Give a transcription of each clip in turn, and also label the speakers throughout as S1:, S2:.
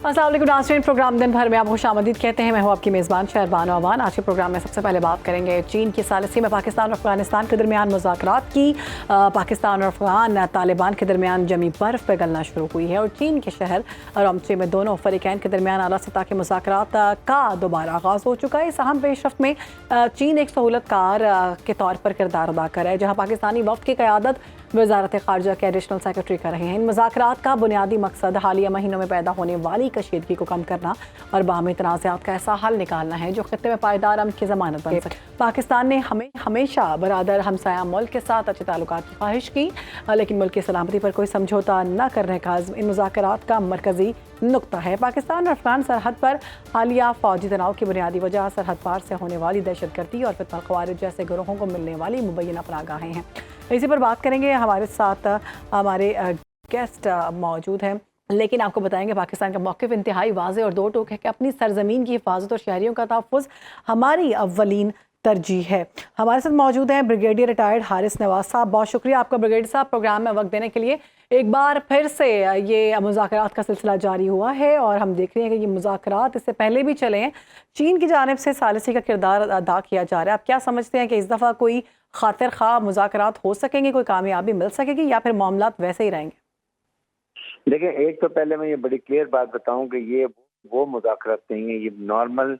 S1: अस्सलाम वालेकुम नाज़रीन, प्रोग्राम दिन भर में आप खुशामदीद कहते हैं। मैं हूँ आपकी मेज़बान शहरबान अवान। आज के प्रोग्राम में सबसे पहले बात करेंगे चीन की सालिसी में पाकिस्तान और अफगानिस्तान के दरमियान मुज़ाकरात की। पाकिस्तान और अफगान तालिबान के दरमियान जमी बर्फ़ पिघलना शुरू हुई है और चीन के शहर रामचे में दोनों फ़रीक़ैन के दरमियान आला सतह के मुज़ाकरात का दोबारा आगाज़ हो चुका है। इस अहम पेशरफ्त में चीन एक सहूलतकार के तौर पर किरदार अदा कर रहा है, जहाँ पाकिस्तानी वफ़द की क़यादत वज़ारत ख़ारजा के एडिशनल सेक्रेटरी कर रहे हैं। इन मुज़ाकरात का बुनियादी मकसद हालिया महीनों में पैदा होने वाली कशीदगी को कम करना और बाहमी तनाज़ात का ऐसा हल निकालना है जो खित्ते में पायदार अमन की ज़मानत बन सके। पाकिस्तान ने हमेशा बरादर हमसाया मुल्क के साथ अच्छे ताल्लुकात की ख्वाहिश की, लेकिन मुल्क की सलामती पर कोई समझौता न करने का अज़्म इन मुज़ाकरात का मरकज़ी नुक्ता है। पाकिस्तान और अफगान सरहद पर हालिया फौजी तनाव की बुनियादी वजह सरहद पार से होने वाली दहशतगर्दी और फितना ख़वारिज जैसे गिरोहों को मिलने वाली मुबैना पनाहगाहें हैं। इसी पर बात करेंगे। हमारे साथ हमारे गेस्ट मौजूद हैं, लेकिन आपको बताएंगे पाकिस्तान का मौक़िफ़ इंतहाई वाज़े और दो टोक है कि अपनी सरजमीन की हिफाजत और शहरियों का तहफ़्फ़ुज़ हमारी अव्वलीन तरजीह है। हमारे साथ मौजूद हैं ब्रिगेडियर रिटायर्ड हारिस नवाज साहब। बहुत शुक्रिया आपका ब्रिगेडियर साहब प्रोग्राम में वक्त देने के लिए। एक बार फिर से ये मुज़ाकरात का सिलसिला जारी हुआ है और हम देख रहे हैं कि ये मुज़ाकरात इससे पहले भी चले हैं। चीन की जानिब से सालिसी का किरदार अदा किया जा रहा है। आप क्या समझते हैं कि इस दफ़ा कोई खातिर खा मुज़ाकरात हो सकेंगे, कोई कामयाबी मिल सकेगी या फिर मामलात वैसे ही रहेंगे?
S2: देखिए, एक तो पहले मैं ये बड़ी क्लियर बात बताऊं कि ये वो मुज़ाकरात नहीं है, ये नॉर्मल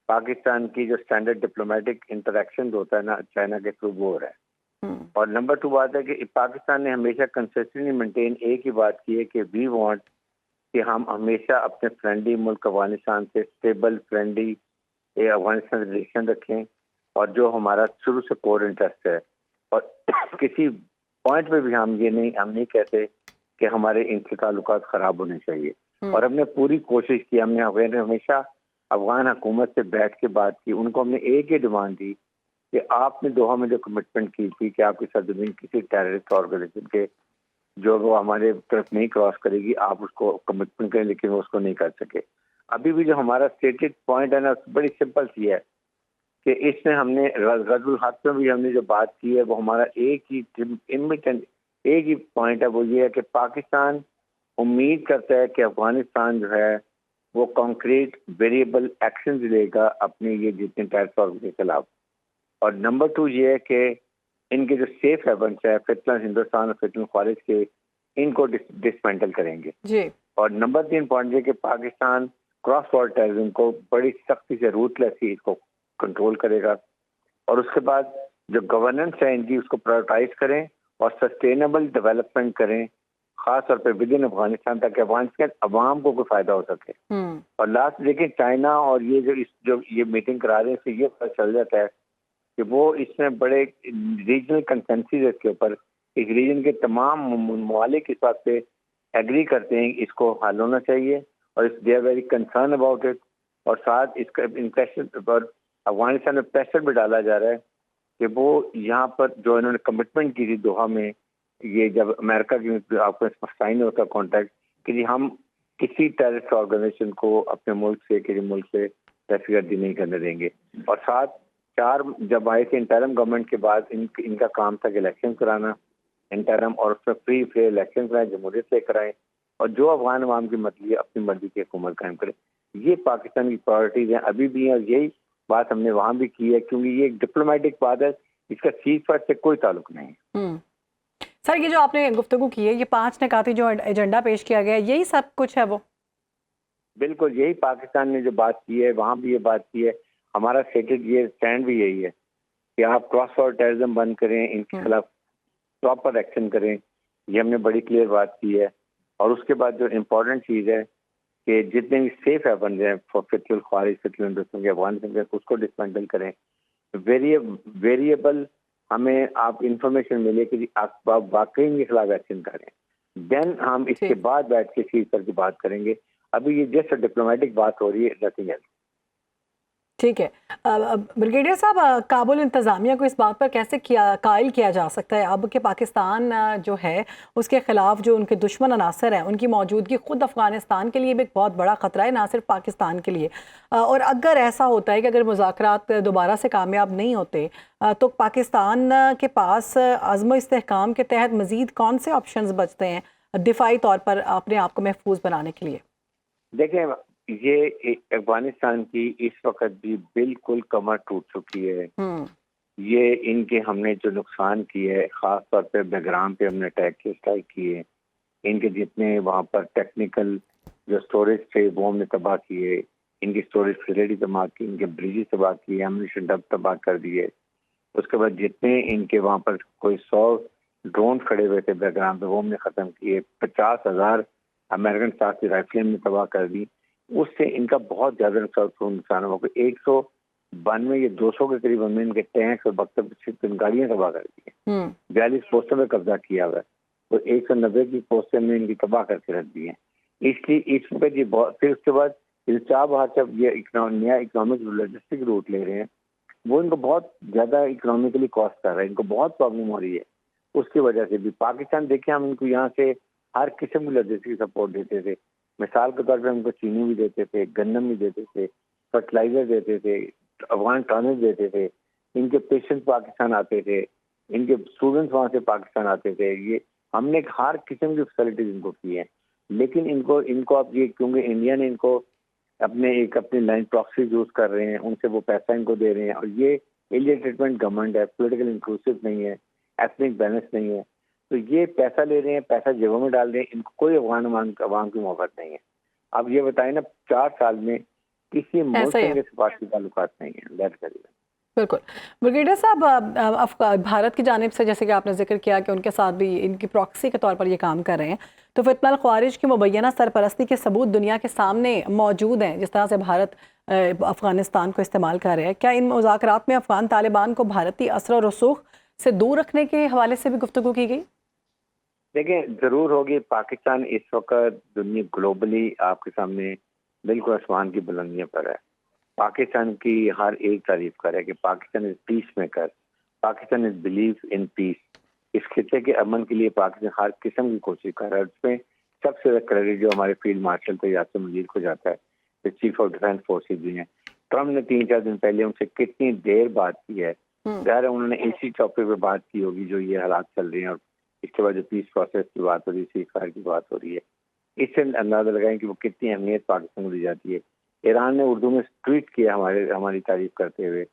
S2: पाकिस्तान की जो स्टैंडर्ड डिप्लोमेटिक इंटरेक्शन होता है ना चाइना के थ्रू, वो हो रहा है। और नंबर 2 बात है कि पाकिस्तान ने हमेशा कंसिस्टेंटली मेंटेन एक ही बात की है कि वी वांट कि हम हमेशा अपने फ्रेंडली मुल्क अफगानिस्तान से स्टेबल फ्रेंडली अफगानिस्तान रिलेशन रखें, और जो हमारा शुरू से कोर इंटरेस्ट है। और किसी पॉइंट पे भी हम नहीं कहते कि हमारे इनसे ताल्लुकात खराब होने चाहिए। और हमने पूरी कोशिश की, हमने हमेशा अफगान हुकूमत से बैठ के बात की। उनको हमने एक ही डिमांड दी कि आपने दोहा में जो कमिटमेंट की थी कि आपकी सरजमीन किसी टेररिस्ट ऑर्गेनाइजेशन के जो वो हमारे तरफ नहीं क्रॉस करेगी, आप उसको कमिटमेंट करें, लेकिन वो उसको नहीं कर सके। अभी भी जो हमारा स्टेटेड पॉइंट है ना, बड़ी सिंपल सी है कि इसमें हमने गज़ुल हक़ में भी हमने जो बात की है वो हमारा एक ही एक ही पॉइंट है, वो ये है कि पाकिस्तान उम्मीद करता है कि अफगानिस्तान जो है वो कॉन्क्रीट वेरिएबल एक्शन लेगा अपने ये जितने टेररिस्ट ऑर्गेनाइजेशन के खिलाफ। और नंबर 2 ये है कि इनके जो सेफ हेवन्स है फितना हिंदुस्तान और फितना ख्वारिज के, इनको डिसमेंटल करेंगे जी। और नंबर 3 पॉइंट ये कि पाकिस्तान क्रॉस बॉर्डर टेररिज्म को बड़ी सख्ती से रूथलेसली इसको कंट्रोल करेगा। और उसके बाद जो गवर्नेंस है इनकी, उसको प्रायोरिटाइज करें और सस्टेनेबल डेवलपमेंट करें, खास तौर पे विद इन अफगानिस्तान, ताकि अफगानिस्तान अवाम को कोई फायदा हो सके। और लास्ट देखिए, चाइना और ये जो ये मीटिंग करा रहे हैं, इससे ये पता चल जाता है कि वो इसमें बड़े रीजनल कंसेंसस है इसके ऊपर। इस रीजन के तमाम ममालिक इस बात पे एग्री करते हैं इसको हल होना चाहिए, और they are very concern about it. और साथ इसका इंप्रेशन पर अफगानिस्तान में प्रेशर भी डाला जा रहा है कि वो यहाँ पर जो इन्होंने कमिटमेंट की थी दोहा में, ये जब अमेरिका की आपको साइन होता कॉन्ट्रैक्ट कि जी हम किसी टेररिस्ट ऑर्गेनाइजेशन को अपने मुल्क से किसी मुल्क से दहशतगर्दी नहीं करने देंगे। और साथ 4 जब आए थे इंटरम गवर्नमेंट के बाद, इनका काम था कि इलेक्शन कराना इंटरम, और उसमें फ्री फेयर इलेक्शन कराएं, जमहूरियत से कराएं, और जो अफगान अवाम की मर्जी है अपनी मर्जी की हुकूमत कायम करें। ये पाकिस्तान की प्रायोरिटीज हैं अभी भी हैं, और यही बात हमने वहां भी की है, क्योंकि ये एक डिप्लोमेटिक बात है, इसका सीज़फायर से कोई ताल्लुक नहीं है।
S1: सर, ये जो आपने गुफ्तगू की है, ये 5 निकाती जो एजेंडा पेश किया गया है, यही सब कुछ है वो?
S2: बिल्कुल, यही पाकिस्तान ने जो बात की है वहां भी ये बात की है। हमारा स्टेटेड ये स्टैंड भी यही है कि आप क्रॉस बॉर्डर टेररिज्म बंद करें, इनके खिलाफ प्रॉपर एक्शन करें। ये हमने बड़ी क्लियर बात की है। और उसके बाद जो इम्पोर्टेंट चीज़ है कि जितने भी सेफ हेवन हैं फॉर फितुल ख्वारिज फितुल हिंदुस्तान के अफगानिस्तान के, उसको डिसमेंटल करें। वेरिएबल हमें आप इंफॉर्मेशन मिले कि आप वाकई इनके खिलाफ एक्शन करें, देन हम इसके बाद बैठ के चीज पर की बात करेंगे। अभी ये जस्ट डिप्लोमेटिक बात हो रही है, नथिंग एल्स।
S1: ठीक है। ब्रिगेडियर साहब, काबुल इंतज़ामिया को इस बात पर कैसे कायल किया जा सकता है अब कि पाकिस्तान जो है उसके ख़िलाफ़ जो उनके दुश्मन अनासर हैं उनकी मौजूदगी ख़ुद अफ़गानिस्तान के लिए भी एक बहुत बड़ा ख़तरा है, ना सिर्फ पाकिस्तान के लिए। और अगर ऐसा होता है कि अगर मुज़ाकरात दोबारा से कामयाब नहीं होते तो पाकिस्तान के पास अज़्म इस्तेहकाम के तहत मज़ीद कौन से ऑप्शंस बचते हैं दिफाई तौर पर अपने आप को महफूज बनाने के लिए?
S2: देखें, ये अफगानिस्तान की इस वक्त भी बिल्कुल कमर टूट चुकी है। ये इनके हमने जो नुकसान किए, खास तौर पे बहराम पे हमने अटैक के स्ट्राइक किए, इनके जितने वहाँ पर टेक्निकल जो स्टोरेज थे वो हमने तबाह किए, इनकी स्टोरेज फैसिलिटी तबाह की, इनके ब्रिजेस तबाह किए, एम्यूनिशन डब तबाह कर दिए। उसके बाद जितने इनके वहाँ पर कोई 100 ड्रोन खड़े हुए थे बहराम पे वो हमने ख़त्म किए। 50,000 अमेरिकन साथ की राइफलें हमने तबाह कर दी। उससे इनका बहुत ज़्यादा नुकसान हुआ। 192 या 200 के करीब हमने इनके टैंक और बख्तर गाड़ियाँ तबाह कर दी है। 42 पोस्टों में कब्जा किया हुआ है, तो 190 की पोस्टें हमने इनकी तबाह करके रख दी है। इसलिए इस पर ये बहुत, फिर उसके बाद चार बार जब ये नया इकोनॉमिक लॉजिस्टिक रूट ले रहे हैं, वो इनको बहुत ज्यादा इकोनॉमिकली कॉस्ट कर रहा है, इनको बहुत प्रॉब्लम हो रही है। उसकी वजह से भी पाकिस्तान देखिए, हम इनको यहाँ से हर किस्म की लॉजिस्टिक सपोर्ट देते थे। मिसाल के तौर पर हमको चीनी भी देते थे, गन्नम भी देते थे, फर्टिलाइजर देते थे, अफगान टॉनिक देते थे, इनके पेशेंट पाकिस्तान आते थे, इनके स्टूडेंट्स वहाँ से पाकिस्तान आते थे। ये हमने हर किस्म की फैसिलिटीज इनको की है। लेकिन इनको अब ये क्योंकि इंडिया ने इनको अपनी लाइन प्रॉक्सी यूज कर रहे हैं, उनसे वो पैसा इनको दे रहे हैं, और ये एलियन ट्रीटमेंट गवर्नमेंट है, पॉलिटिकल इंक्लूसिव नहीं है, एथनिक बैलेंस नहीं है, तो ये पैसा ले रहे हैं, पैसा जेबों में डाल रहे हैं, इनको कोई अवाम की मोहब्बत नहीं है। अब ये बताएं ना, 4 साल में किसी मुल्क के सिफारती ताल्लुकात नहीं है। दैट करिए।
S1: बिल्कुल। ब्रिगेडियर साहब, भारत की जानिब से जैसे कि आपने जिक्र किया कि उनके साथ भी इनकी प्रॉक्सी के तौर पर ये काम कर रहे हैं, तो फितनल ख्वारिज की मुबैना सरपरस्ती के सबूत दुनिया के सामने मौजूद हैं, जिस तरह से भारत अफगानिस्तान को इस्तेमाल कर रहे हैं। क्या इन मुज़ाकरात में अफगान तालिबान को भारतीय असर और रसूख से दूर रखने के हवाले से भी गुफ्तगू की गई?
S2: देखें, जरूर होगी। पाकिस्तान इस वक्त दुनिया ग्लोबली आपके सामने बिल्कुल आसमान की बुलंदियों पर है। पाकिस्तान की हर एक तारीफ करे कि Pakistan is peace maker, Pakistan is believe in peace. इस खिते के अमन के लिए पाकिस्तान हर किस्म की कोशिश कर रहा है। उसमें सबसे ज्यादा क्रेडिट जो हमारे फील्ड मार्शल थे यासिर मजीद को जाता है, जो चीफ ऑफ डिफेंस फोर्सेज भी हैं। ट्रम्प ने 3-4 दिन पहले उनसे कितनी देर बात की है। ज़ाहिर है उन्होंने इसी टॉपिक पे बात की होगी जो ये हालात चल रहे हैं, और इसके बाद जो पीस प्रोसेस की बात हो रही है, सीज़फायर की बात हो रही है, इससे अंदाजा लगाएं कि वो कितनी अहमियत पाकिस्तान को दी जाती है। ईरान ने उर्दू में ट्वीट किया हमारी तारीफ करते हुए।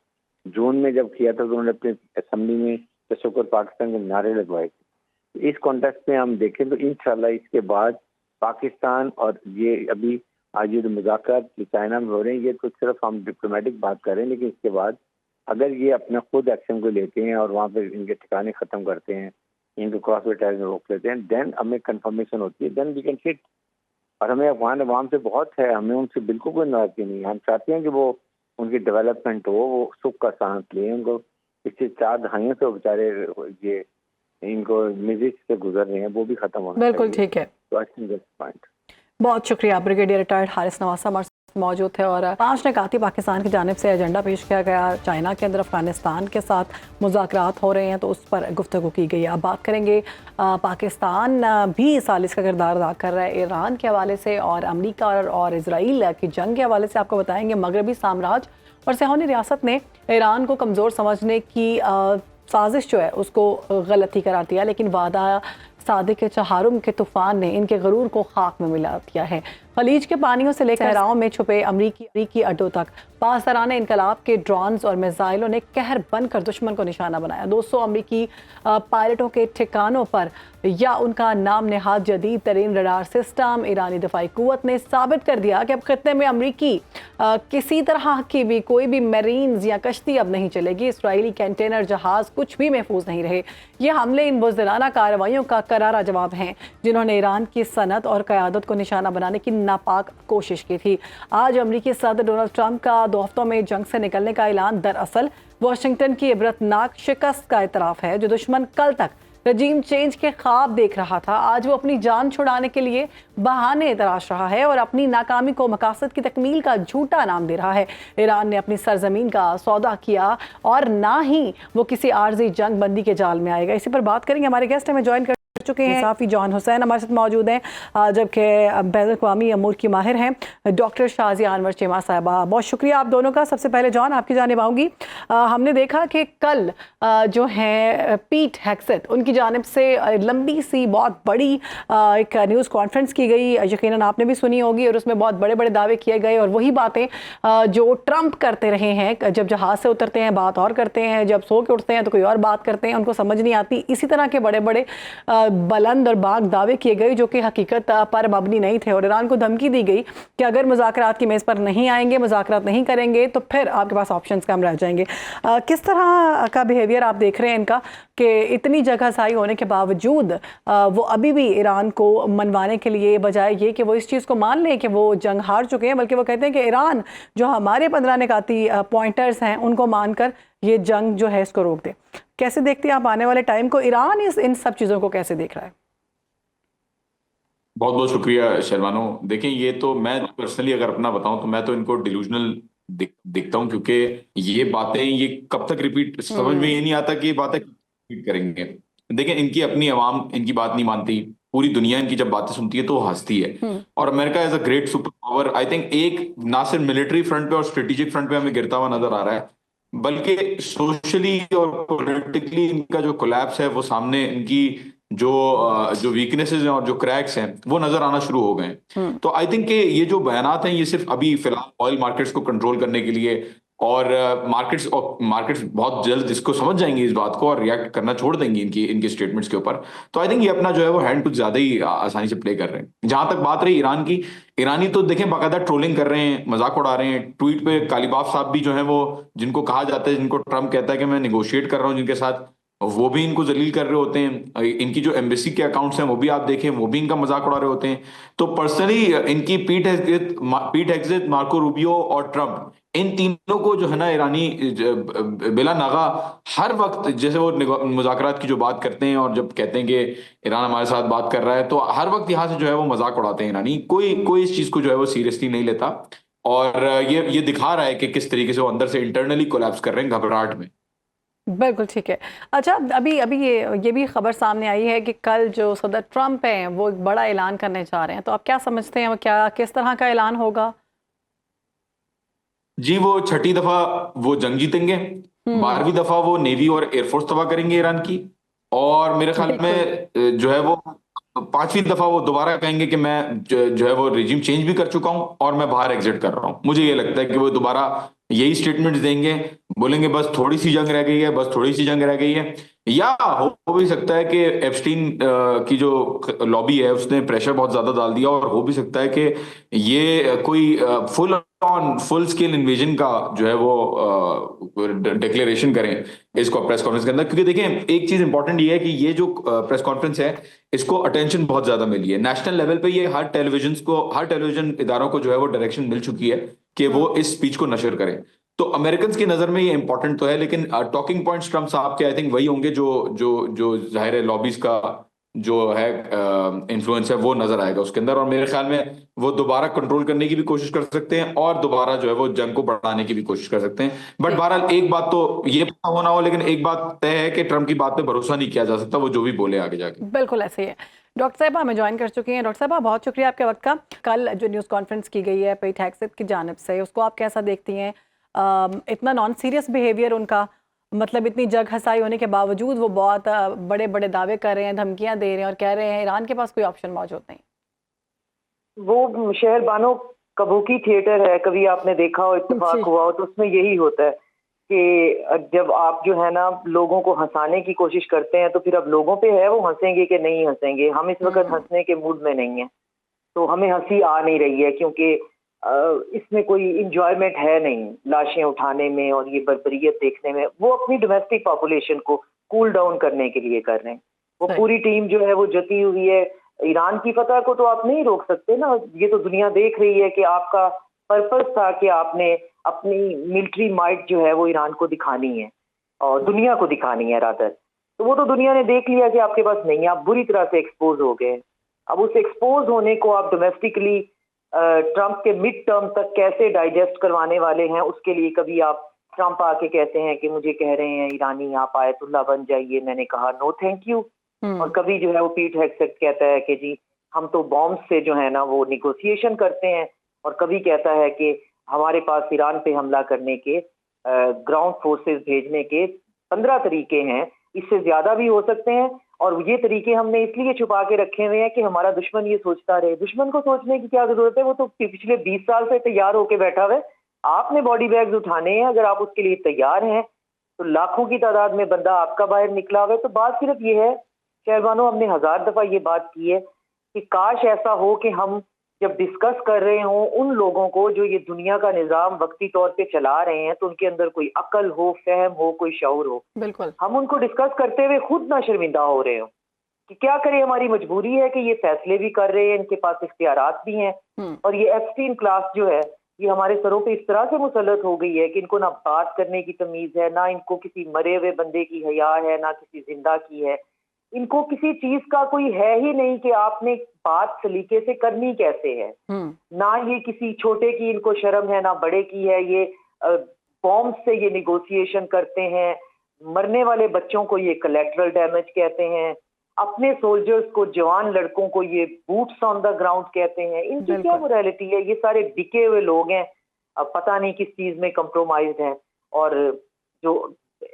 S2: जून में जब किया था तो उन्होंने अपनी असेंबली में शुक्र पाकिस्तान के नारे लगवाए थे। इस कॉन्टेक्स्ट में हम देखें तो इंशाल्लाह इसके बाद पाकिस्तान और ये अभी आज ये जो मुज़ाकरात चाइना में हो रहे हैं, ये तो सिर्फ हम डिप्लोमेटिक बात कर रहे हैं, लेकिन इसके बाद अगर ये अपना खुद एक्शन को लेते हैं और वहाँ पर इनके ठिकाने खत्म करते हैं, इनको क्रॉस टेरिटरी में रोक लेते हैं, देन हमें कंफर्मेशन होती है, देन वी कैन सिट। और हमें अफगान अवाम से बहुत है, हमें उनसे बिल्कुल कोई नाराजगी नहीं है। हम चाहते हैं कि वो उनकी डेवलपमेंट हो, वो सुख का सांस लें। उनको पिछले 4 दहाइयों से बेचारे ये इनको मिजिज से गुजर रहे हैं, वो भी खत्म होना चाहिए।
S1: बिल्कुल ठीक है।
S2: तो आई थिंक दैट्स पॉइंट।
S1: बहुत शुक्रिया। ब्रिगेडियर रिटायर्ड हारिस नवासा हमारे साथ मौजूद थे। और 5 निकाती पाकिस्तान की जानिब से एजेंडा पेश किया गया। चाइना के अंदर अफगानिस्तान के साथ मुज़ाकरात हो रहे हैं, तो उस पर गुफ्तगू की गई। अब बात करेंगे, पाकिस्तान भी सालिस का किरदार अदा कर रहा है ईरान के हवाले से, और अमरीका और इसराइल की जंग के हवाले से आपको बताएंगे। मगरबी साम्राज्य और सहोनी रियासत ने ईरान को कमज़ोर समझने की साजिश जो है उसको गलती करार दिया, लेकिन वादा सादिक के चहारुम के तूफान ने इनके गरूर को खाक में मिला दिया है। खलीज के पानियों से लेकर सहराओं में छुपे अमरीकी अड्डों तक पासदाराने इनकलाब के ड्रोन्स और मिसाइलों ने कहर बनकर दुश्मन को निशाना बनाया। 200 अमरीकी पायलटों के ठिकानों पर या उनका नाम नेहाद जदीद तरीन रडार सिस्टम। ईरानी दफाई कुव्वत ने साबित कर दिया कि अब खत्ते में अमरीकी किसी तरह की भी कोई भी मरीन्स या कश्ती अब नहीं चलेगी। इसराइली कंटेनर जहाज कुछ भी महफूज नहीं रहे। ये हमले इन बुज़दिलाना कार्रवाइयों का करारा जवाब हैं, जिन्होंने ईरान की सनत और क़यादत को निशाना बनाने की नापाक कोशिश की थी। आज अमरीकी सदर डोनाल्ड ट्रंप का 2 हफ्तों में जंग से निकलने का ऐलान दरअसल वाशिंगटन की इबरतनाक शिकस्त का एतराफ़ है। जो दुश्मन कल तक रजीम चेंज के ख्वाब देख रहा था, आज वो अपनी जान छुड़ाने के लिए बहाने तराश रहा है और अपनी नाकामी को मकासद की तकमील का झूठा नाम दे रहा है। ईरान ने अपनी सरजमीन का सौदा किया और ना ही वो किसी आर्जी जंग बंदी के जाल में आएगा। इसी पर बात करेंगे। हमारे गेस्ट हमें ज्वाइन कर चुके हैं साफ़ी जॉन हुसैन हमारे साथ मौजूद हैं, जबकि बैनुल-अक़वामी अमूर की माहिर हैं डॉक्टर शाज़िया अनवर चीमा साहिबा। बहुत शुक्रिया आप दोनों का। सबसे पहले जॉन आपकी जानिब आऊँगी। हमने देखा कि कल जो है पीट हेग्सेथ उनकी जानिब से लंबी सी बहुत बड़ी एक न्यूज़ कॉन्फ्रेंस की गई, यकीनन आपने भी सुनी होगी, और उसमें बहुत बड़े बड़े दावे किए गए और वही बातें जो ट्रंप करते रहे हैं। जब जहाज़ से उतरते हैं बात और करते हैं, जब सो के उठते हैं तो कोई और बात करते हैं, उनको समझ नहीं आती। इसी तरह के बड़े बड़े बुलंद और बाग दावे किए गए जो कि हकीकत पर मबनी नहीं थे, और ईरान को धमकी दी गई कि अगर मुज़ाकरात की मेज़ पर नहीं आएंगे, मुज़ाकरात नहीं करेंगे तो फिर आपके पास ऑप्शंस कम रह जाएंगे। किस तरह का बिहेवियर आप देख रहे हैं इनका कि इतनी जगह साई होने के बावजूद वो अभी भी ईरान को मनवाने के लिए, बजाय ये कि वो इस चीज़ को मान लें कि वो जंग हार चुके हैं, बल्कि वो कहते हैं कि ईरान जो हमारे 15 निकाती पॉइंटर्स हैं उनको मानकर ये जंग जो है इसको रोक दे। कैसे देखते हैं आप आने वाले टाइम को? ईरान इन सब चीज़ों को कैसे देख रहा है?
S3: बहुत बहुत शुक्रिया शर्मानो। देखिए, ये तो मैं पर्सनली अगर अपना बताऊं तो मैं तो इनको डिलूजनल दिखता हूं, क्योंकि ये बातें ये कब तक रिपीट, समझ में ये नहीं आता कि ये बातें रिपीट करेंगे। देखिए, इनकी अपनी आवाम इनकी बात नहीं मानती, पूरी दुनिया इनकी जब बातें सुनती है तो वो हंसती है। और America as a great super power, I think एक ना सिर्फ मिलिट्री फ्रंट पे और स्ट्रेटेजिक फ्रंट पे हमें गिरता हुआ नजर आ रहा है, बल्कि सोशली और पॉलिटिकली इनका जो कोलैप्स है वो सामने, इनकी जो वीकनेसेस हैं और जो क्रैक्स हैं वो नजर आना शुरू हो गए हैं। तो आई थिंक कि ये जो बयानात हैं ये सिर्फ अभी फिलहाल ऑयल मार्केट्स को कंट्रोल करने के लिए, और मार्केट्स बहुत जल्द इसको समझ जाएंगी इस बात को और रिएक्ट करना छोड़ देंगी इनकी स्टेटमेंट्स के ऊपर। तो आई थिंक ये अपना जो है वो हैंड कुछ ज्यादा ही आसानी से प्ले कर रहे हैं। जहां तक बात रही ईरान की, ईरानी तो देखें बाकायदा ट्रोलिंग कर रहे हैं, मजाक उड़ा रहे हैं। ट्वीट पे कालीबाफ साहब भी जो है वो, जिनको कहा जाता है, जिनको ट्रम्प कहता है कि मैं निगोशिएट कर रहा हूँ जिनके साथ, वो भी इनको जलील कर रहे होते हैं। इनकी जो एम्बेसी के अकाउंट्स हैं वो भी आप देखें, वो भी इनका मजाक उड़ा रहे होते हैं। तो पर्सनली इनकी पीट हेग्सेथ, मार्को रूबियो और ट्रम्प, इन तीनों को जो है ना ईरानी बिला नागा हर वक्त, जैसे वो मुज़ाकरात की जो बात करते हैं और जब कहते हैं कि ईरान हमारे साथ बात कर रहा है, तो हर वक्त यहाँ से जो है वो मजाक उड़ाते हैं ईरानी। कोई इस चीज को जो है वो सीरियसली नहीं लेता, और ये दिखा रहा है कि किस तरीके से वो अंदर से इंटरनली कोलैप्स कर रहे हैं घबराहट में।
S1: बिल्कुल ठीक है। अच्छा, अभी अभी ये भी खबर सामने आई है कि कल जो सदर ट्रंप हैं वो एक बड़ा ऐलान करने जा रहे हैं, तो आप क्या समझते हैं वो किस तरह का ऐलान होगा?
S3: जी, वो छठी दफा वो जंग जीतेंगे, 12वीं दफा वो नेवी और एयरफोर्स तबाह करेंगे ईरान की, और मेरे ख्याल में जो है वो 5वीं दफा वो दोबारा कहेंगे कि मैं जो है वो रिजीम चेंज भी कर चुका हूं और मैं बाहर एग्जिट कर रहा हूं। मुझे ये लगता है कि वो दोबारा यही स्टेटमेंट्स देंगे, बोलेंगे बस थोड़ी सी जंग रह गई है, बस थोड़ी सी जंग रह गई है। या हो भी सकता है कि एप्स्टीन की जो लॉबी है उसने प्रेशर बहुत ज्यादा डाल दिया, और हो भी सकता है कि ये कोई फुल स्केल इन्वेजन का जो है वो डिक्लेरेशन करें इसको प्रेस कॉन्फ्रेंस के अंदर। क्योंकि देखें, एक चीज इंपॉर्टेंट ये है कि ये जो प्रेस कॉन्फ्रेंस है इसको अटेंशन बहुत ज्यादा मिली है नेशनल लेवल पे। ये हर टेलीविजन इदारों को जो है वो डायरेक्शन मिल चुकी है कि वो इस स्पीच को नशर करें। तो अमेरिकन की नजर में ये इंपॉर्टेंट तो है, लेकिन टॉकिंग पॉइंट्स ट्रम्प साहब के आई थिंक वही होंगे जो जाहिर है लॉबीज का जो है इन्फ्लुएंस है वो नजर आएगा उसके अंदर, और मेरे ख्याल में वो दोबारा कंट्रोल करने की भी कोशिश कर सकते हैं और दोबारा जो है वो जंग को बढ़ाने की भी कोशिश कर सकते हैं। बट बहरहाल एक बात तो ये पता होना हो, लेकिन एक बात तय है कि ट्रम्प की बात पे भरोसा नहीं किया जा सकता, वो जो भी बोले आगे जाके।
S1: बिल्कुल ऐसे ही है। डॉक्टर साहिबा हमें ज्वाइन कर चुकी हैं। डॉक्टर साहिबा बहुत शुक्रिया आपके वक्त का। कल जो न्यूज़ कॉन्फ्रेंस की गई है पीट हेग्सेथ की जानिब से, उसको आप कैसा देखती हैं? इतना नॉन सीरियस बिहेवियर उनका, मतलब इतनी जग हंसाई होने के बावजूद वो बहुत बड़े बड़े दावे कर रहे हैं, धमकियां दे रहे हैं और कह रहे हैं ईरान के पास कोई ऑप्शन मौजूद नहीं।
S4: वो शहर बानो कबूकी थिएटर है, कभी आपने देखा हो, इत्तेफाक हुआ हो, तो उसमें यही होता है कि जब आप जो है ना लोगों को हंसाने की कोशिश करते हैं तो फिर अब लोगों पे है वो हंसेंगे कि नहीं हंसेंगे। हम इस वक्त हंसने के मूड में नहीं है, तो हमें हंसी आ नहीं रही है क्योंकि इसमें कोई इंजॉयमेंट है नहीं लाशें उठाने में और ये बर्बरियत देखने में। वो अपनी डोमेस्टिक पॉपुलेशन को कूल डाउन करने के लिए कर रहे हैं। वो पूरी टीम जो है वो जती हुई है। ईरान की फतह को तो आप नहीं रोक सकते ना, ये तो दुनिया देख रही है कि आपका पर्पस था कि आपने अपनी मिलिट्री माइट जो है वो ईरान को दिखानी है और दुनिया को दिखानी है रादर। तो वो तो दुनिया ने देख लिया कि आपके पास नहीं है, आप बुरी तरह से एक्सपोज हो गए। अब उस एक्सपोज होने को आप डोमेस्टिकली ट्रंप के मिड टर्म तक कैसे डाइजेस्ट करवाने वाले हैं, उसके लिए कभी आप ट्रंप आके कहते हैं कि मुझे कह रहे हैं ईरानी आप आयतुल्ला बन जाइए, मैंने कहा नो थैंक यू, और कभी जो है वो पीट हेगसेट कहता है कि जी हम तो बॉम्ब से जो है ना वो निगोशिएशन करते हैं, और कभी कहता है कि हमारे पास ईरान पे हमला करने के ग्राउंड फोर्सेस भेजने के 15 तरीके हैं, इससे ज्यादा भी हो सकते हैं, और ये तरीके हमने इसलिए छुपा के रखे हुए हैं कि हमारा दुश्मन ये सोचता रहे। दुश्मन को सोचने की क्या जरूरत है, वो तो पिछले 20 साल से तैयार होके बैठा हुआ है। आपने बॉडी बैग्स उठाने हैं, अगर आप उसके लिए तैयार हैं तो लाखों की तादाद में बंदा आपका बाहर निकला हुआ है। तो बात सिर्फ ये है शहरबानो, हमने 1000 दफा ये बात की है कि काश ऐसा हो कि हम जब डिस्कस कर रहे हों उन लोगों को जो ये दुनिया का निजाम वक्ती तौर पे चला रहे हैं, तो उनके अंदर कोई अकल हो, फहम हो, कोई शऊर हो,
S1: बिल्कुल।
S4: हम उनको डिस्कस करते हुए खुद ना शर्मिंदा हो रहे हो कि क्या करें, हमारी मजबूरी है कि ये फैसले भी कर रहे हैं, इनके पास इख्तियारात भी हैं, और ये एप्स्टीन क्लास जो है ये हमारे सरों पे इस तरह से मुसल्लत हो गई है कि इनको ना बात करने की तमीज है, ना इनको किसी मरे हुए बंदे की हया है, ना किसी जिंदा की है। इनको किसी चीज का कोई है ही नहीं कि आपने बात सलीके से करनी कैसे है। ना ये किसी छोटे की इनको शर्म है, ना बड़े की है। ये बॉम्ब से ये निगोशिएशन करते हैं, मरने वाले बच्चों को ये कलेक्टरल डैमेज कहते हैं, अपने सोल्जर्स को, जवान लड़कों को ये बूट्स ऑन द ग्राउंड कहते हैं। इनकी क्या मोरालिटी है? ये सारे बिके हुए लोग हैं, अब पता नहीं किस चीज में कंप्रोमाइज्ड हैं। और जो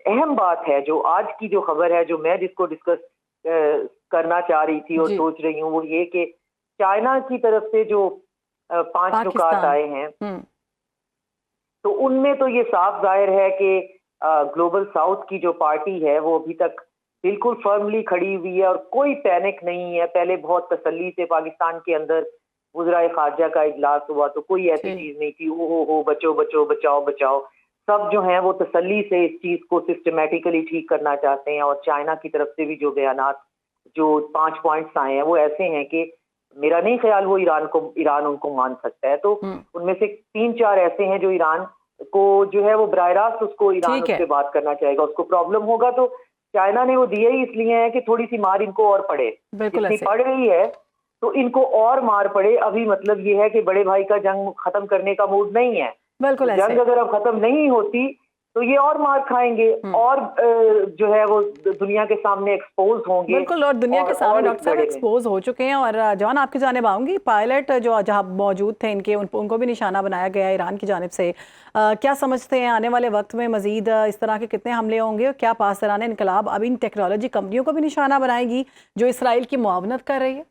S4: अहम बात है, जो आज की जो खबर है, जो मैं जिसको डिस्कस करना चाह रही थी और सोच रही हूँ, वो ये कि चाइना की तरफ से जो 5 नुकात आए हैं, तो उनमें तो ये साफ जाहिर है कि ग्लोबल साउथ की जो पार्टी है वो अभी तक बिल्कुल फर्मली खड़ी हुई है और कोई पैनिक नहीं है। पहले बहुत तसल्ली से पाकिस्तान के अंदर वज़राए खारजा का इजलास हुआ तो कोई ऐसी चीज नहीं थी, ओ हो बचो बचो बचाओ बचाओ। सब जो हैं वो तसल्ली से इस चीज को सिस्टमेटिकली ठीक करना चाहते हैं। और चाइना की तरफ से भी जो बयानात, जो 5 पॉइंट्स आए हैं वो ऐसे हैं कि मेरा नहीं ख्याल वो ईरान उनको मान सकता है। तो उनमें से 3-4 ऐसे हैं जो ईरान को जो है वो बराह रास्त उसको ईरान उससे बात करना चाहेगा। उसको प्रॉब्लम होगा तो चाइना ने वो दिए ही इसलिए है कि थोड़ी सी मार इनको और पड़े, इतनी पड़ गई है तो इनको और मार पड़े। अभी मतलब ये है कि बड़े भाई का जंग खत्म करने का मूड नहीं है।
S1: बिल्कुल
S4: तो जंग अगर अब खत्म नहीं होती तो ये और मार खाएंगे और जो है वो दुनिया के सामने एक्सपोज होंगे।
S1: बिल्कुल, और दुनिया के सामने डॉक्टर साहब एक्सपोज हो चुके हैं। और जॉन, आपकी जानिब आऊंगी, पायलट जो जहाँ मौजूद थे इनके उनको भी निशाना बनाया गया ईरान की जानिब से। क्या समझते हैं आने वाले वक्त में मजीद इस तरह के कितने हमले होंगे? और क्या पासदारान इनकलाब अब इन टेक्नोलॉजी कंपनियों को भी निशाना बनाएगी जो इसराइल की मुआवनत कर रही है?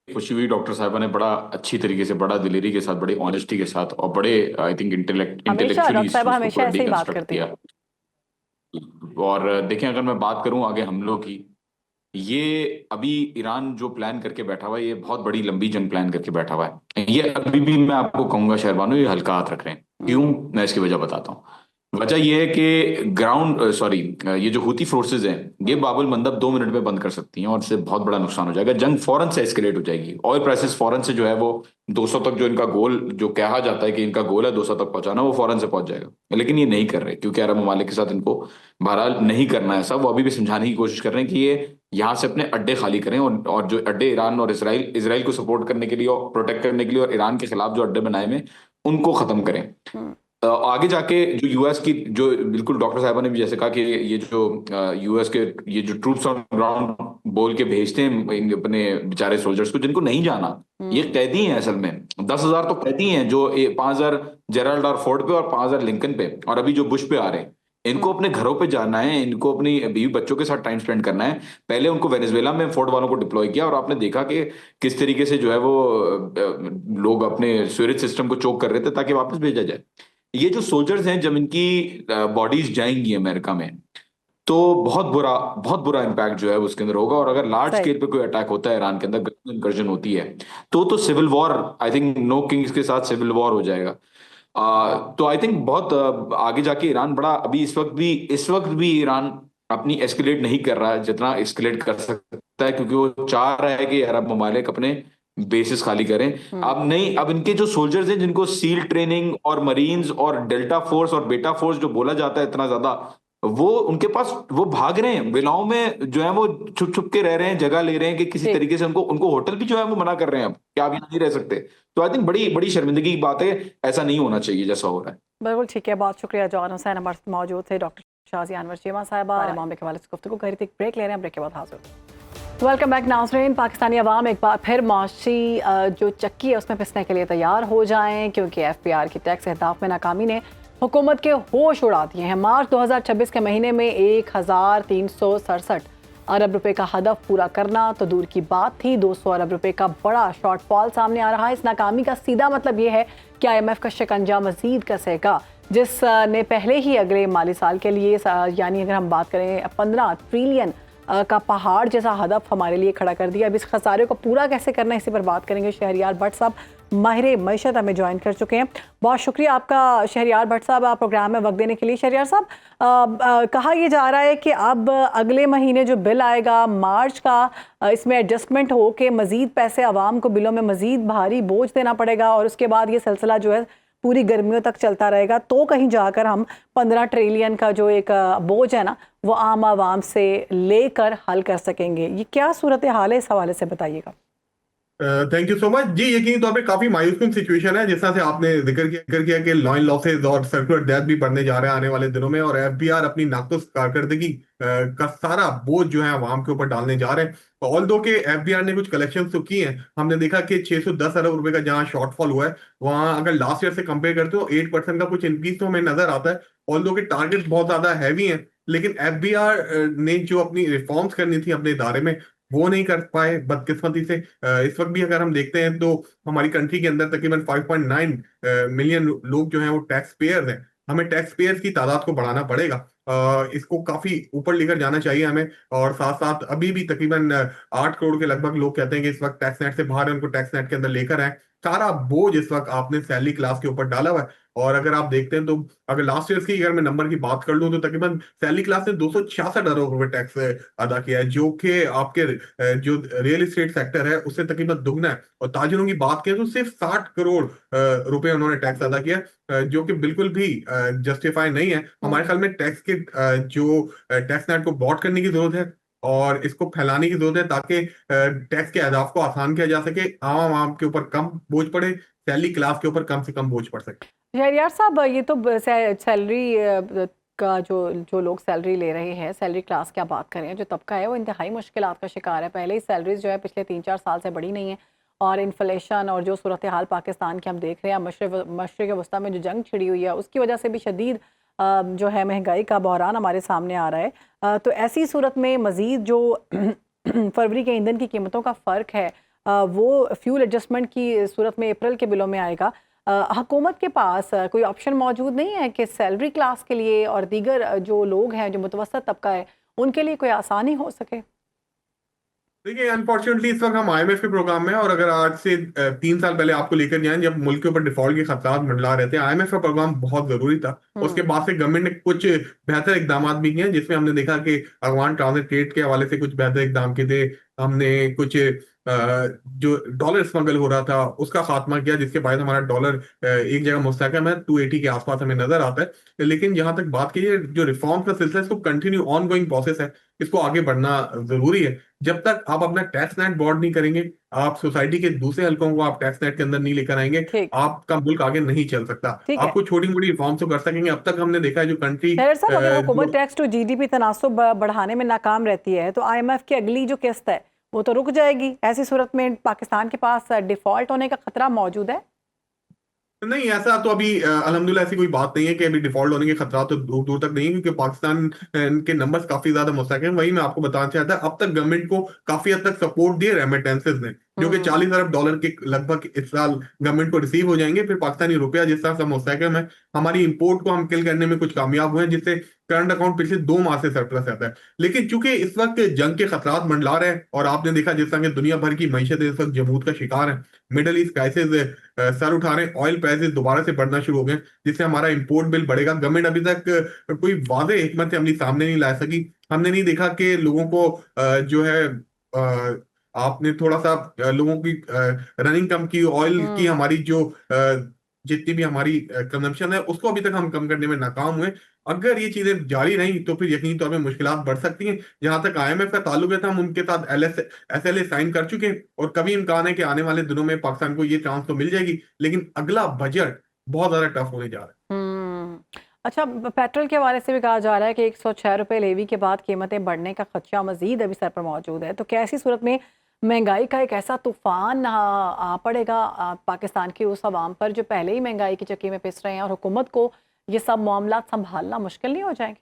S3: खुशी हुई डॉक्टर साहिबा ने बड़ा अच्छी तरीके से, बड़ा दिलेरी के साथ, बड़ी ऑनेस्टी के साथ और बड़े आई थिंक इंटेलेक्चुअली
S1: हमेशा ऐसे ही बात करती है।
S3: और देखें, अगर मैं बात करूं आगे हमलों की, ये अभी ईरान जो प्लान करके बैठा हुआ है, ये बहुत बड़ी लंबी जंग प्लान करके बैठा हुआ है। ये अभी भी मैं आपको कहूंगा शहरबानो, ये हल्का हाथ रख रहे हैं। क्यों? मैं इसकी वजह बताता हूँ। वजह यह है कि ये जो हूती फोर्सेज हैं, ये बाबुल मंदब 2 मिनट में बंद कर सकती हैं और इससे बहुत बड़ा नुकसान हो जाएगा। जंग फौरन से एस्केलेट हो जाएगी। ऑयल प्राइसेस फौरन से जो है वो 200 तक, जो इनका गोल, जो कहा जाता है कि इनका गोल है 200 तक पहुंचाना, वो फौरन से पहुंच जाएगा। लेकिन ये नहीं कर रहे क्योंकि अरब ममालिक के साथ इनको बहरहाल नहीं करना है ऐसा। वो अभी भी समझाने की कोशिश कर रहे हैं कि ये यहाँ से अपने अड्डे खाली करें और जो अड्डे ईरान और इसराइल को सपोर्ट करने के लिए और प्रोटेक्ट करने के लिए और ईरान के खिलाफ जो अड्डे बनाए हुए उनको खत्म करें। आगे जाके जो यूएस की, जो बिल्कुल डॉक्टर साहबा ने भी जैसे कहा कि ये जो यूएस के ये जो ट्रूप्स ऑन ग्राउंड बोल के भेजते हैं अपने बेचारे सोल्जर्स को, जिनको नहीं जाना, ये कैदी हैं असल में। 10,000 तो कैदी हैं, जो 5,000 जेराल्ड और फोर्ड पे और 5,000 लिंकन पे, और अभी जो बुश पे आ रहे हैं। इनको अपने घरों पे जाना है, इनको अपनी बीवी बच्चों के साथ टाइम स्पेंड करना है। पहले उनको वेनेजुएला में फोर्ड वालों को डिप्लॉय किया और आपने देखा कि किस तरीके से जो है वो लोग अपने स्यूरेज सिस्टम को चोक कर रहे थे ताकि वापस भेजा जाए। ये जो सोल्जर्स हैं, जब इनकी बॉडीज जाएंगी अमेरिका में, तो बहुत बुरा इम्पैक्ट जो है उसके अंदर होगा। और अगर लार्ज स्केल पे कोई अटैक होता है ईरान के अंदर, इंकर्जन होती है, तो civil war, I think no kings के साथ सिविल वॉर हो जाएगा। तो आई थिंक बहुत आगे जाके ईरान बड़ा, अभी इस वक्त भी ईरान अपनी एस्केलेट नहीं कर रहा है जितना एस्केलेट कर सकता है, क्योंकि वो चाह रहा है कि अरब ममालिक अपने बेसिस खाली करें। अब इनके जो सोल्जर्स हैं, जिनको सील ट्रेनिंग और मरीन्स और डेल्टा फोर्स और बेटा फोर्स जो बोला जाता है इतना ज्यादा, वो उनके पास, वो भाग रहे हैं विलाओं में, जो है वो छुप छुप के रह रहे हैं, जगह ले रहे हैं कि किसी तरीके से उनको होटल भी जो है वो मना कर रहे हैं अब कि आप यहाँ नहीं रह सकते। तो आई थिंक बड़ी शर्मिंदगी की बात है, ऐसा नहीं होना चाहिए जैसा हो रहा है।
S1: बिल्कुल ठीक है, बहुत शुक्रिया जॉन हुसैन हमारे मौजूद थे। डॉक्टर शाजिया अनवर चीमा साहिबा मामले के हवाले से गुफ्तगू करी थी। ब्रेक ले रहे हैं, ब्रेक के बाद हाजिर। वेलकम बैक नाज़रीन। पाकिस्तानी अवाम एक बार फिर माशी जो चक्की है उसमें पिसने के लिए तैयार हो जाएं, क्योंकि FBR की टैक्स अहदाफ में नाकामी ने हुकूमत के होश उड़ा दिए हैं। मार्च 2026 के महीने में 1367 अरब रुपए का हदफ पूरा करना तो दूर की बात थी, 200 अरब रुपए का बड़ा शॉर्टफॉल सामने आ रहा है। इस नाकामी का सीधा मतलब ये है कि IMF का शिकंजा मजीद कसेगा, जिसने पहले ही अगले माली साल के लिए यानी अगर हम बात करें 15 ट्रिलियन का पहाड़ जैसा हदफ हमारे लिए खड़ा कर दिया। अब इस खसारे को पूरा कैसे करना है, इसी पर बात करेंगे। शहरियार भट्ट साहब माहिर मईशत हमें ज्वाइन कर चुके हैं। बहुत शुक्रिया आपका शहरियार भट्ट साहब, आप प्रोग्राम में वक्त देने के लिए। शहरियार साहब, कहा यह जा रहा है कि अब अगले महीने जो बिल आएगा मार्च का, इसमें एडजस्टमेंट हो के मज़ीद पैसे आवाम को बिलों में मज़ीद भारी बोझ देना पड़ेगा और उसके बाद ये सिलसिला जो है पूरी गर्मियों तक चलता रहेगा, तो कहीं जाकर हम 15 ट्रिलियन का जो एक बोझ है ना वो आम आवाम से लेकर हल कर सकेंगे। ये क्या सूरत हाल है, इस हवाले से बताइएगा।
S5: थैंक यू सो मच जी। यकीनी तौर पे काफी मायूसकुन सिचुएशन है, जिस तरह से आपने जिक्र किया कि लॉ लॉसेज और सर्कुलर डेथ भी बढ़ने जा रहे हैं आने वाले दिनों में, और FBR अपनी नाक़ुस कारकर्दगी का सारा बोझ जो है आवाम के ऊपर डालने जा रहे हैं। ऑल दो के FBR ने कुछ कलेक्शन तो की हैं, हमने देखा कि 610 अरब रुपए का जहां शॉर्टफॉल हुआ है, वहां अगर लास्ट ईयर से कंपेयर करते हो 8% का कुछ इंक्रीज तो हमें नजर आता है। ऑल दो के टारगेट बहुत ज्यादा हैवी हैं, लेकिन FBR ने जो अपनी रिफॉर्म्स करनी थी अपने इदारे में वो नहीं कर पाए बदकिस्मती से। इस वक्त भी अगर हम देखते हैं तो हमारी कंट्री के अंदर तकरीबन 5.9 मिलियन लोग जो हैं वो टैक्स पेयर्स हैं। हमें टैक्स पेयर्स की तादाद को बढ़ाना पड़ेगा, इसको काफी ऊपर लेकर जाना चाहिए हमें। और साथ साथ अभी भी तकरीबन 8 करोड़ के लगभग लोग कहते हैं कि इस वक्त टैक्स नेट से बाहर है, उनको टैक्स नेट के अंदर लेकर आए। सारा बोझ इस वक्त आपने सैलरी क्लास के ऊपर डाला हुआ है। और अगर आप देखते हैं तो अगर लास्ट ईयर की अगर मैं नंबर की बात कर लूं तो तकरीबन सैलरी क्लास ने 266 अरब रुपए टैक्स अदा किया है, जो कि आपके जो रियल एस्टेट सेक्टर है उससे तकरीबन दुगना है। और ताजिरों की बात करें तो सिर्फ 60 करोड़ रुपए उन्होंने टैक्स अदा किया, जो कि बिल्कुल भी जस्टिफाई नहीं है। हमारे ख्याल में टैक्स के जो टैक्स नेट को ब्रॉड करने की जरूरत है और इसको फैलाने की जरूरत है, ताकि टैक्स के अहदाफ को आसान किया जा सके, आम आम के ऊपर कम बोझ पड़े, सैलरी क्लास के ऊपर कम से कम बोझ पड़ सके।
S1: शहरियार साहब, ये तो सैलरी का जो लोग सैलरी ले रहे हैं, सैलरी क्लास क्या बात करें, जो तबका है वो इंतहाई मुश्किलात का शिकार है। पहले ही सैलरीज जो है पिछले 3-4 साल से बढ़ी नहीं है, और इन्फ्लेशन और जो सूरत हाल पाकिस्तान की हम देख रहे हैं, मशरिक़ वस्ता में जो जंग छिड़ी हुई है उसकी वजह से भी शदीद जो है महंगाई का बहरान हमारे सामने आ रहा है। तो ऐसी सूरत में मज़ीद जो फरवरी के ईंधन की कीमतों का फ़र्क है वो फ्यूल एडजस्टमेंट की सूरत में अप्रैल के बिलों में आएगा। हुकूमत के पास कोई ऑप्शन मौजूद नहीं है कि सैलरी क्लास के लिए और दीगर जो लोग हैं, जो मुतवस्सत तबका है, उनके लिए कोई आसानी हो सके?
S5: देखिए, अनफॉर्चुनेटली इस वक्त हम IMF के प्रोग्राम में, और अगर आज से 3 साल पहले आपको लेकर जाएं जब मुल्क के ऊपर डिफॉल्ट के खतरात मंडला रहे थे, IMF का प्रोग्राम बहुत जरूरी था। उसके बाद से गवर्नमेंट ने कुछ बेहतर इकदाम भी किए हैं, जिसमें हमने देखा कि अफगान ट्रांजिट ट्रेड के हवाले से कुछ बेहतर इकदाम किए थे। हमने कुछ जो डॉलर स्मगल हो रहा था उसका खात्मा किया, जिसके बाद हमारा डॉलर एक जगह मुस्तहकम है, 280 के आसपास हमें नजर आता है। लेकिन जहां तक बात की जो रिफॉर्म का सिलसिला, इसको कंटिन्यू ऑन गोइंग प्रोसेस है, इसको आगे बढ़ना जरूरी है। जब तक आप अपना टैक्स नेट बोर्ड नहीं करेंगे, आप सोसाइटी के दूसरे हलकों को आप टैक्स नेट के अंदर नहीं लेकर आएंगे, आपका मुल्क आगे नहीं चल सकता। आपको छोटी मोटी रिफॉर्म तो कर सकेंगे। अब तक हमने देखा है जो कंट्री
S1: अगर हुकूमत टैक्स टू GDP तनासुब बढ़ाने में नाकाम रहती है तो IMF की अगली जो किस्त है वो तो रुक जाएगी। ऐसी सूरत में पाकिस्तान के पास डिफॉल्ट होने का खतरा मौजूद है?
S5: नहीं, ऐसा तो अभी अल्हम्दुलिल्लाह ऐसी कोई बात नहीं है कि अभी डिफॉल्ट होने के खतरा तो दूर दूर तक नहीं है, क्योंकि पाकिस्तान के नंबर्स काफी ज्यादा मुस्तहकम। वही मैं आपको बताना चाहता अब तक गवर्नमेंट को काफी हद तक सपोर्ट दिए रेमिटेंसेस ने, जो कि 40 अरब डॉलर के लगभग इस साल गवर्नमेंट को रिसीव हो जाएंगे। फिर पाकिस्तानी रुपया जिस तरह से मुस्तहकम है, हमारी इंपोर्ट को हम किल करने में कुछ कामयाब हुए हैं, जिससे करंट अकाउंट पिछले 2 माह से सरप्लस रहता है। लेकिन चूंकि इस वक्त जंग के खतरात मंडला रहे हैं, और आपने देखा जिस तरह दुनिया भर की मैशत इस वक्त जमूद का शिकार है, मिडल ईस्ट क्राइसिस सर उठा रहे हैं, ऑयल प्राइसेस दोबारा से बढ़ना शुरू हो गए, जिससे हमारा इंपोर्ट बिल बढ़ेगा। गवर्नमेंट अभी तक कोई वादे हिकमत अमली सामने नहीं ला सकी। हमने नहीं देखा कि लोगों को जो है आपने थोड़ा सा लोगों की रनिंग कम की, ऑयल की हमारी जो जितनी भी हमारी कंजम्पशन है उसको अभी तक हम कम करने में नाकाम हुए। अगर ये चीजें जारी रही तो फिर यकीनी तौर पे मुश्किलात बढ़ सकती हैं। जहां तक IMF का ताल्लुक है, हम उनके साथ SLA साइन कर चुके हैं, और कभी इम्कान है कि आने वाले दिनों में पाकिस्तान को ये चांस तो मिल जाएगी, लेकिन अगला बजट बहुत ज्यादा टफ होने जा रहा है।
S1: अच्छा, पेट्रोल के हवाले से भी कहा जा रहा है कि 106 रुपये लेवी के बाद कीमतें बढ़ने का खदशा मजीद अभी सर पर मौजूद है, तो कैसी सूरत में महंगाई का एक ऐसा तूफान आ पड़ेगा पाकिस्तान की उस आवाम पर जो पहले ही महंगाई की चक्की में पिस रहे हैं, और हुकूमत को ये सब मामला संभालना मुश्किल नहीं हो जाएंगे?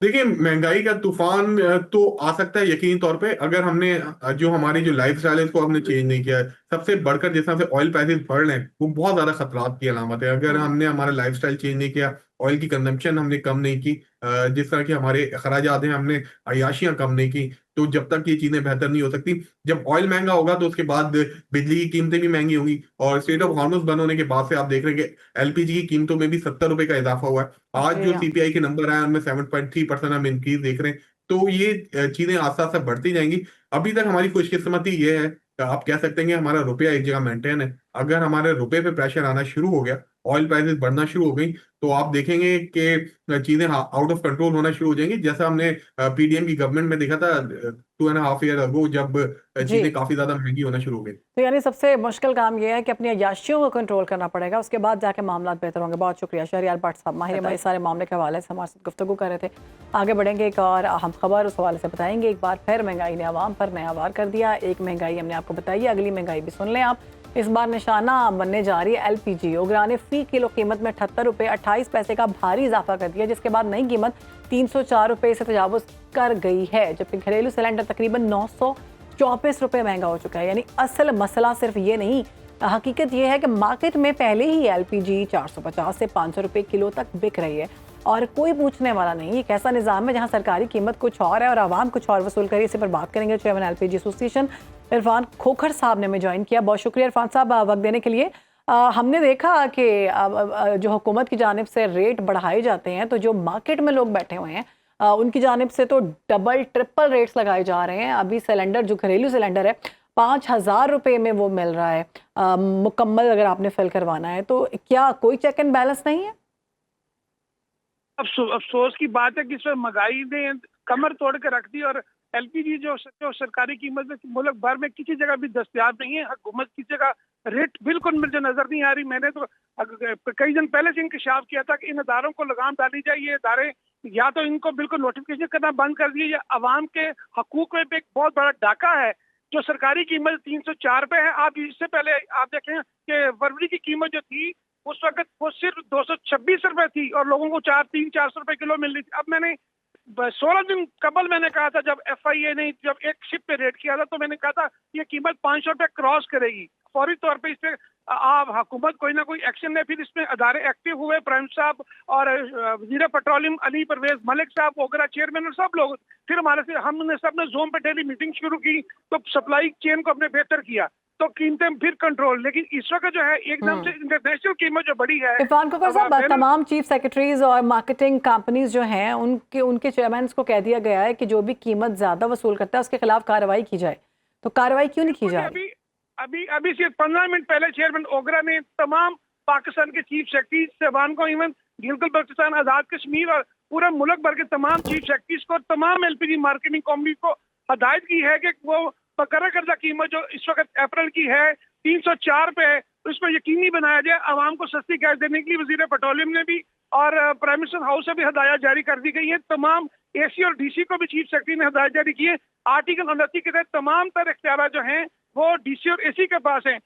S5: देखिए, महंगाई का तूफान तो आ सकता है यकीनी तौर पे, अगर हमने जो हमारी जो लाइफ स्टाइल है इसको हमने चेंज नहीं किया है। सबसे बढ़कर जिस तरह से ऑयल प्राइसेस बढ़ रहे हैं वो बहुत ज्यादा खतरात की अलामत है। अगर हमने हमारा लाइफ स्टाइल चेंज नहीं किया, ऑयल की कंजम्पशन हमने कम नहीं की, जिस तरह के हमारे खराजात हैं हमने अयाशियां कम नहीं की, तो जब तक ये चीजें बेहतर नहीं हो सकती। जब ऑयल महंगा होगा तो उसके बाद बिजली की कीमतें भी महंगी होंगी, और स्टेट ऑफ हार्मोज बंद होने के बाद से आप देख रहे हैं कि एलपीजी की कीमतों में भी 70 रुपए का इजाफा हुआ है। आज
S1: जी
S5: जो
S1: हाँ।
S5: सीपीआई के नंबर आए उनमें 7.3% हम इंक्रीज देख रहे हैं। तो ये चीजें आस्ते आस्ते बढ़ती जाएंगी। अभी तक हमारी खुशकिस्मती ये है, आप कह सकते हैं कि हमारा रुपया एक जगह मेंटेन है। अगर हमारे रुपए पे प्रेशर आना शुरू हो गया, ऑयल प्राइसेस बढ़ना शुरू हो गई, तो आप देखेंगे कि चीजें आउट ऑफ कंट्रोल होना शुरू हो जाएंगी, जैसा हमने पीडीएम की गवर्नमेंट में देखा था 2.5 ईयर अगो, जब
S1: जी,
S5: चीजें काफी ज्यादा महंगी होना शुरू हो गई।
S1: तो यानी सबसे मुश्किल काम ये है कि अपनी अय्याशियों को कंट्रोल करना पड़ेगा, उसके बाद जाके मामला बेहतर होंगे। बहुत शुक्रिया शहरियार भट्ट साहब, माहिर हमारे सारे मामले के हवाले से हमारे साथ गुफ्तगू कर रहे थे। आगे बढ़ेंगे, एक और अहम खबर उस हवाले से बताएंगे। एक बार फिर महंगाई ने आवाम पर नया वार कर दिया। एक महंगाई हमने आपको बताई है, अगली महंगाई भी सुन लें आप। इस बार निशाना बनने जा रही है एलपीजी। ओगरा ने फी किलो कीमत में 78 रुपये 28 पैसे का भारी इजाफा कर दिया, जिसके बाद नई कीमत 304 रुपये से तजावुज कर गई है, जबकि घरेलू सिलेंडर तकरीबन 924 रुपये महंगा हो चुका है। यानी असल मसला सिर्फ ये नहीं, हकीकत ये है कि मार्केट में पहले ही एलपीजी 450 से 500 रुपये किलो तक बिक रही है और कोई पूछने वाला नहीं। एक ऐसा निज़ाम है जहां सरकारी कीमत कुछ और है और आवाम कुछ और वसूल करे। इसी पर बात करेंगे chairman LPG association Irfan Khokhar साहब ने हमें ज्वाइन किया। बहुत शुक्रिया इरफान साहब वक्त देने के लिए। हमने देखा कि जो हुकूमत की जानिब से रेट बढ़ाए जाते हैं, तो जो मार्केट में लोग बैठे हुए हैं उनकी जानिब से तो डबल ट्रिपल रेट्स लगाए जा रहे हैं। अभी सिलेंडर जो घरेलू सिलेंडर है 5,000 रुपये में वो मिल रहा है मुकम्मल, अगर आपने फिल करवाना है। तो क्या कोई चेक एंड बैलेंस नहीं है?
S6: अफसोस की बात है कि इस पर महंगाई ने कमर तोड़ के रख दी, और एलपीजी जो सरकारी कीमत में मुल्क भर में किसी जगह भी दस्तयाब नहीं है। हुकूमत की जगह रेट बिल्कुल मुझे नजर नहीं आ रही। मैंने तो कई दिन पहले से इंकशाफ किया था कि इन इदारों को लगाम डाली जाए। ये इदारे या तो इनको बिल्कुल नोटिफिकेशन करना बंद कर दिए, या आवाम के हकूक में एक बहुत बड़ा डाका है। जो सरकारी कीमत 304 रुपए है, आप इससे पहले आप देखें कि फरवरी की कीमत जो थी उस वक्त वो सिर्फ 226 रुपए थी और लोगों को 300-400 रुपए किलो मिल रही थी। अब मैंने 16 दिन कबल मैंने कहा था, जब एफआईए ने जब एक शिप पे रेट किया था, तो मैंने कहा था ये कीमत 500 रुपए क्रॉस करेगी। फौरी तौर पे इस पे आप हुकूमत कोई ना कोई एक्शन ले। फिर इसमें अदारे एक्टिव हुए, प्राइम साहब और वजीर पेट्रोलियम अली परवेज मलिक साहब वगैरह चेयरमैन और सब लोग। फिर हमारे से हमने सबने जोन पे डेली मीटिंग शुरू की, तो सप्लाई चेन को हमने बेहतर किया, तो कीमतें फिर कंट्रोल। लेकिन इस वक्त जो है एकदम से इंटरनेशनल कीमत जो बड़ी है।
S1: इरफान खोखर साहब, तमाम चीफ सेक्रेटरीज और मार्केटिंग कंपनीज जो हैं उनके चेयरमैन को कह दिया गया है कि जो भी कीमत ज्यादा वसूल करता है उसके खिलाफ कार्रवाई की जाए, तो कार्रवाई क्यों नहीं की जा रही?
S6: अभी सिर्फ 15 मिनट पहले चेयरमैन ओगरा ने तमाम पाकिस्तान के चीफ सेक्रेटरी साहबान को, इवन गिलगित बल्तिस्तान, आजाद कश्मीर और पूरे मुल्क भर के तमाम चीफ सेक्रेटरीज को, तमाम एलपीजी मार्केटिंग कंपनी को हदायत की है कि वो बकरा करदा कीमत जो इस वक्त अप्रैल की है 304 रुपए है, उसको यकीनी बनाया जाए। आवाम को सस्ती गैस देने के लिए वजीर पेट्रोलियम ने भी और प्राइम मिनिस्टर हाउस से भी हदायत जारी कर दी गई है। तमाम एसी और डीसी को भी चीफ सेक्रेटरी ने हदायत जारी की है। आर्टिकल 29 के तहत तमाम तर इख्तियार जो हैं वो डीसी और एसी के पास हैं।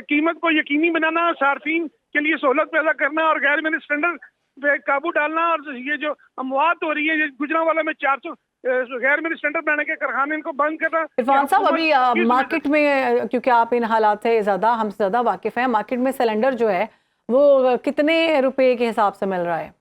S6: कीमत को यकीनी बनाना, सार्फिन के लिए सहूलत पैदा करना और गैर मिनी सिलेंडर पे काबू डालना, और ये जो अमवात हो रही है, गुजरांवाला में 400 गैर मिनी सिलेंडर बनाने के कारखाने इनको बंद करना।
S1: इरफान साहब, अभी मार्केट में, क्योंकि आप इन हालात से ज्यादा हमसे ज्यादा वाकिफ हैं, मार्केट में सिलेंडर जो है वो कितने रुपए के हिसाब से मिल रहा है?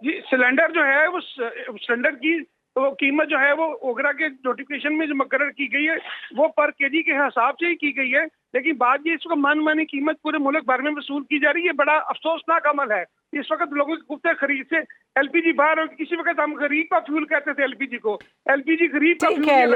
S6: जी, सिलेंडर जो है वो सिलेंडर की वो कीमत जो है वो ओगरा के नोटिफिकेशन में जो मुकर्रर की गई है वो पर केजी के हिसाब से ही की गई है। लेकिन बात ये इसको मनमानी कीमत पूरे मुल्क भर में वसूल की जा रही है। बड़ा अफसोसनाक अमल है। इस वक्त लोगों की गुफ्ते खरीद से एलपीजी बाहर हो, किसी वक्त हम गरीब का फ्यूल कहते थे एलपीजी को, एलपीजी गरीब का
S1: ठीक है,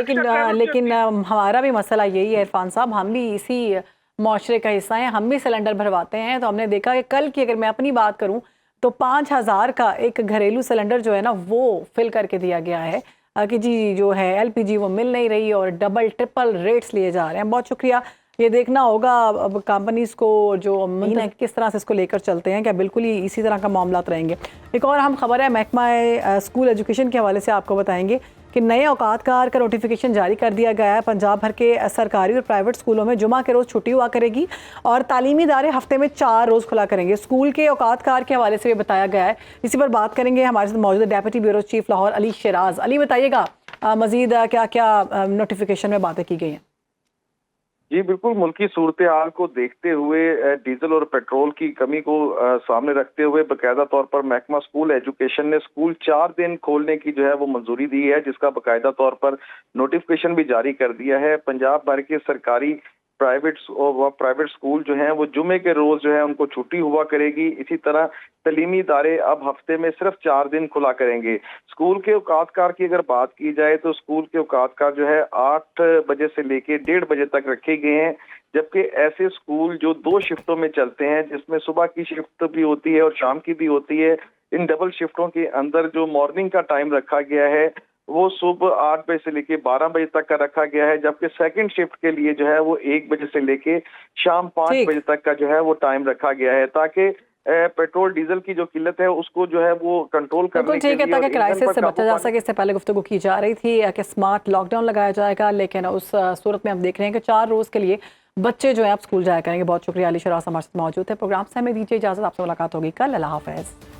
S1: लेकिन हमारा भी मसला यही है इरफान साहब, हम भी इसी मुआशरे का हिस्सा हैं, हम भी सिलेंडर भरवाते हैं। तो हमने देखा कि कल की अगर मैं अपनी बात करूं तो 5,000 का एक घरेलू सिलेंडर जो है ना वो फिल करके दिया गया है कि जी जो है एलपीजी वो मिल नहीं रही और डबल ट्रिपल रेट्स लिए जा रहे हैं। बहुत शुक्रिया ये देखना होगा अब कंपनीज को जो अमीन है किस तरह से इसको लेकर चलते हैं, क्या बिल्कुल ही इसी तरह का मामला रहेंगे। एक और अहम खबर है महकमा स्कूल एजुकेशन के हवाले से आपको बताएंगे कि नए औकातकार का नोटिफिकेशन जारी कर दिया गया है। पंजाब भर के सरकारी और प्राइवेट स्कूलों में जुमा के रोज़ छुट्टी हुआ करेगी और तालीमी इदारे हफ्ते में 4 रोज़ खुला करेंगे। स्कूल के औकातकार के हवाले से ये बताया गया है। इसी पर बात करेंगे हमारे साथ मौजूद deputy bureau chief Lahore Ali Siraj. Ali बताइएगा मजीद क्या क्या नोटिफिकेशन में बातें की गई हैं।
S7: जी बिल्कुल, मुल्की सूरत हाल को देखते हुए डीजल और पेट्रोल की कमी को सामने रखते हुए बाकायदा तौर पर महकमा स्कूल एजुकेशन ने स्कूल 4 दिन खोलने की जो है वो मंजूरी दी है, जिसका बाकायदा तौर पर नोटिफिकेशन भी जारी कर दिया है। पंजाब भर के सरकारी प्राइवेट स्कूल जो हैं वो जुमे के रोज जो है उनको छुट्टी हुआ करेगी। इसी तरह तलीमी इदारे अब हफ्ते में सिर्फ 4 दिन खुला करेंगे। स्कूल के औकातकार की अगर बात की जाए तो स्कूल के औकातकार जो है 8 बजे से लेके 1:30 बजे तक रखे गए हैं, जबकि ऐसे स्कूल जो 2 शिफ्टों में चलते हैं, जिसमें सुबह की शिफ्ट भी होती है और शाम की भी होती है, इन डबल शिफ्टों के अंदर जो मॉर्निंग का टाइम रखा गया है वो सुबह 8 बजे से लेके 12 बजे तक का रखा गया है, जबकि सेकंड शिफ्ट के लिए जो है वो 1 बजे से लेके शाम 5 बजे तक का जो है वो टाइम रखा गया है, ताकि पेट्रोल डीजल की जो किल्लत है उसको जो है वो कंट्रोल करने के लिए,
S1: ठीक है, ताकि क्राइसिस से बचा जा सके। इससे पहले गुफ्तगू की जा रही थी कि स्मार्ट लॉकडाउन लगाया जाएगा, लेकिन उस सूरत में हम देख रहे हैं कि 4 रोज़ के लिए बच्चे जो है आप स्कूल जाया करेंगे। बहुत शुक्रिया अली शिराज हमारे साथ मौजूद है। प्रोग्राम से हमें दीजिए इजाज़त, आपसे मुलाकात होगी कल। अल्लाह हाफ़िज़।